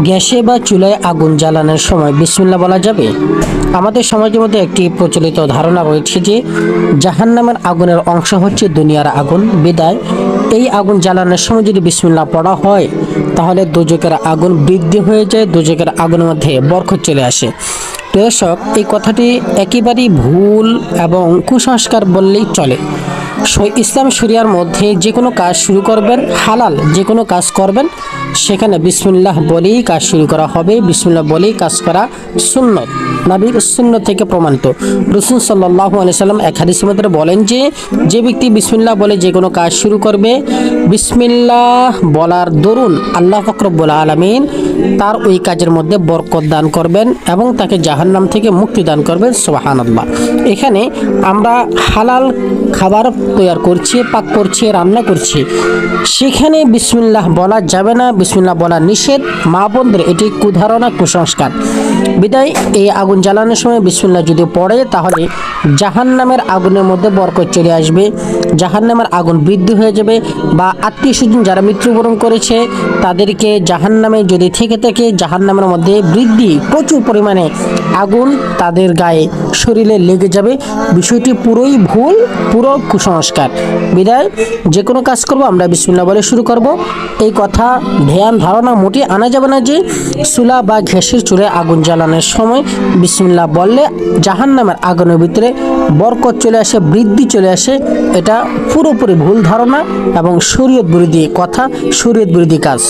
গ্যাসে বা চুলায় আগুন জ্বালানোর সময় বিসমিল্লাহ বলা যাবে? আমাদের সমাজের মধ্যে একটি প্রচলিত ধারণা রয়েছে যে জাহান্নামের আগুনের অংশ হচ্ছে দুনিয়ার আগুন, বিদায় এই আগুন জ্বালানোর সময় যদি বিসমিল্লাহ পড়া হয় তাহলে দোজখের আগুন বৃদ্ধি হয়ে যায়, দোজখের আগুনের মধ্যে বরকত চলে আসে। দর্শক, এই কথাটি একেবারেই ভুল এবং কুসংস্কার বললেই চলে। ইসলাম শরিয়ার মধ্যে যে কোনো কাজ শুরু করবেন, হালাল যে কোনো কাজ করবেন, সেখানে বিসমিল্লাহ বলেই কাজ শুরু করা হবে। বিসমিল্লাহ বলেই কাজ করা সুন্নত, নবীর সুন্নত থেকে প্রমাণিত। রাসূল সাল্লাল্লাহু আলাইহি সাল্লাম এক হাদিসের মধ্যে বলেন যে যে ব্যক্তি বিসমিল্লাহ বলে যে কোনো কাজ শুরু করবে, বিসমিল্লাহ বলার দরুন আল্লাহ পাক রব্বুল আলামিন তার ওই কাজের মধ্যে বরকত দান করবেন এবং তাকে জাহান্নাম থেকে মুক্তি দান করবেন। সুবহানাল্লাহ। এখানে আমরা হালাল খাবার তৈরি করছি, পাক করছি, রান্না করছি, সেখানে বিসমিল্লাহ বলা যাবে না, বিসমিল্লাহ বলা নিষেধ। মা বোনদের এটি কুধারণা, কুসংস্কার। বিদায় এই আগুন জ্বালানোর সময় বিসমিল্লাহ যদি পড়ে তাহলে জাহান্নামের আগুনের মধ্যে বরকত চলে আসবে, জাহান্নামের আগুন বৃদ্ধি হয়ে যাবে, বা আত্মীয় স্বজন যারা মৃত্যুবরণ করেছে তাদেরকে জাহান্নামে যদি থেকে থাকে জাহান্নামের মধ্যে বৃদ্ধি, প্রচুর পরিমাণে আগুন তাদের গায়ে শরীরে লেগে যাবে। বিষয়টি পুরোই ভুল, পুরো কুসংস্কার। বিদায় যে কোনো কাজ করব আমরা বিসমিল্লাহ বলে শুরু করব। এই কথা ধ্যান ধারণা মোটেই আনা যাবে না যে চুলা বা গ্যাসের চুলায় আগুন জ্বালানোর সময় বিসমিল্লাহ বললে জাহান্নামের আগুনের ভিতরে বরকত চলে আসে, বৃদ্ধি চলে আসে। এটা পুরোপুরি ভুল ধারণা এবং শরীয়ত বিরোধী কথা, শরীয়ত বিরোধী কাজ।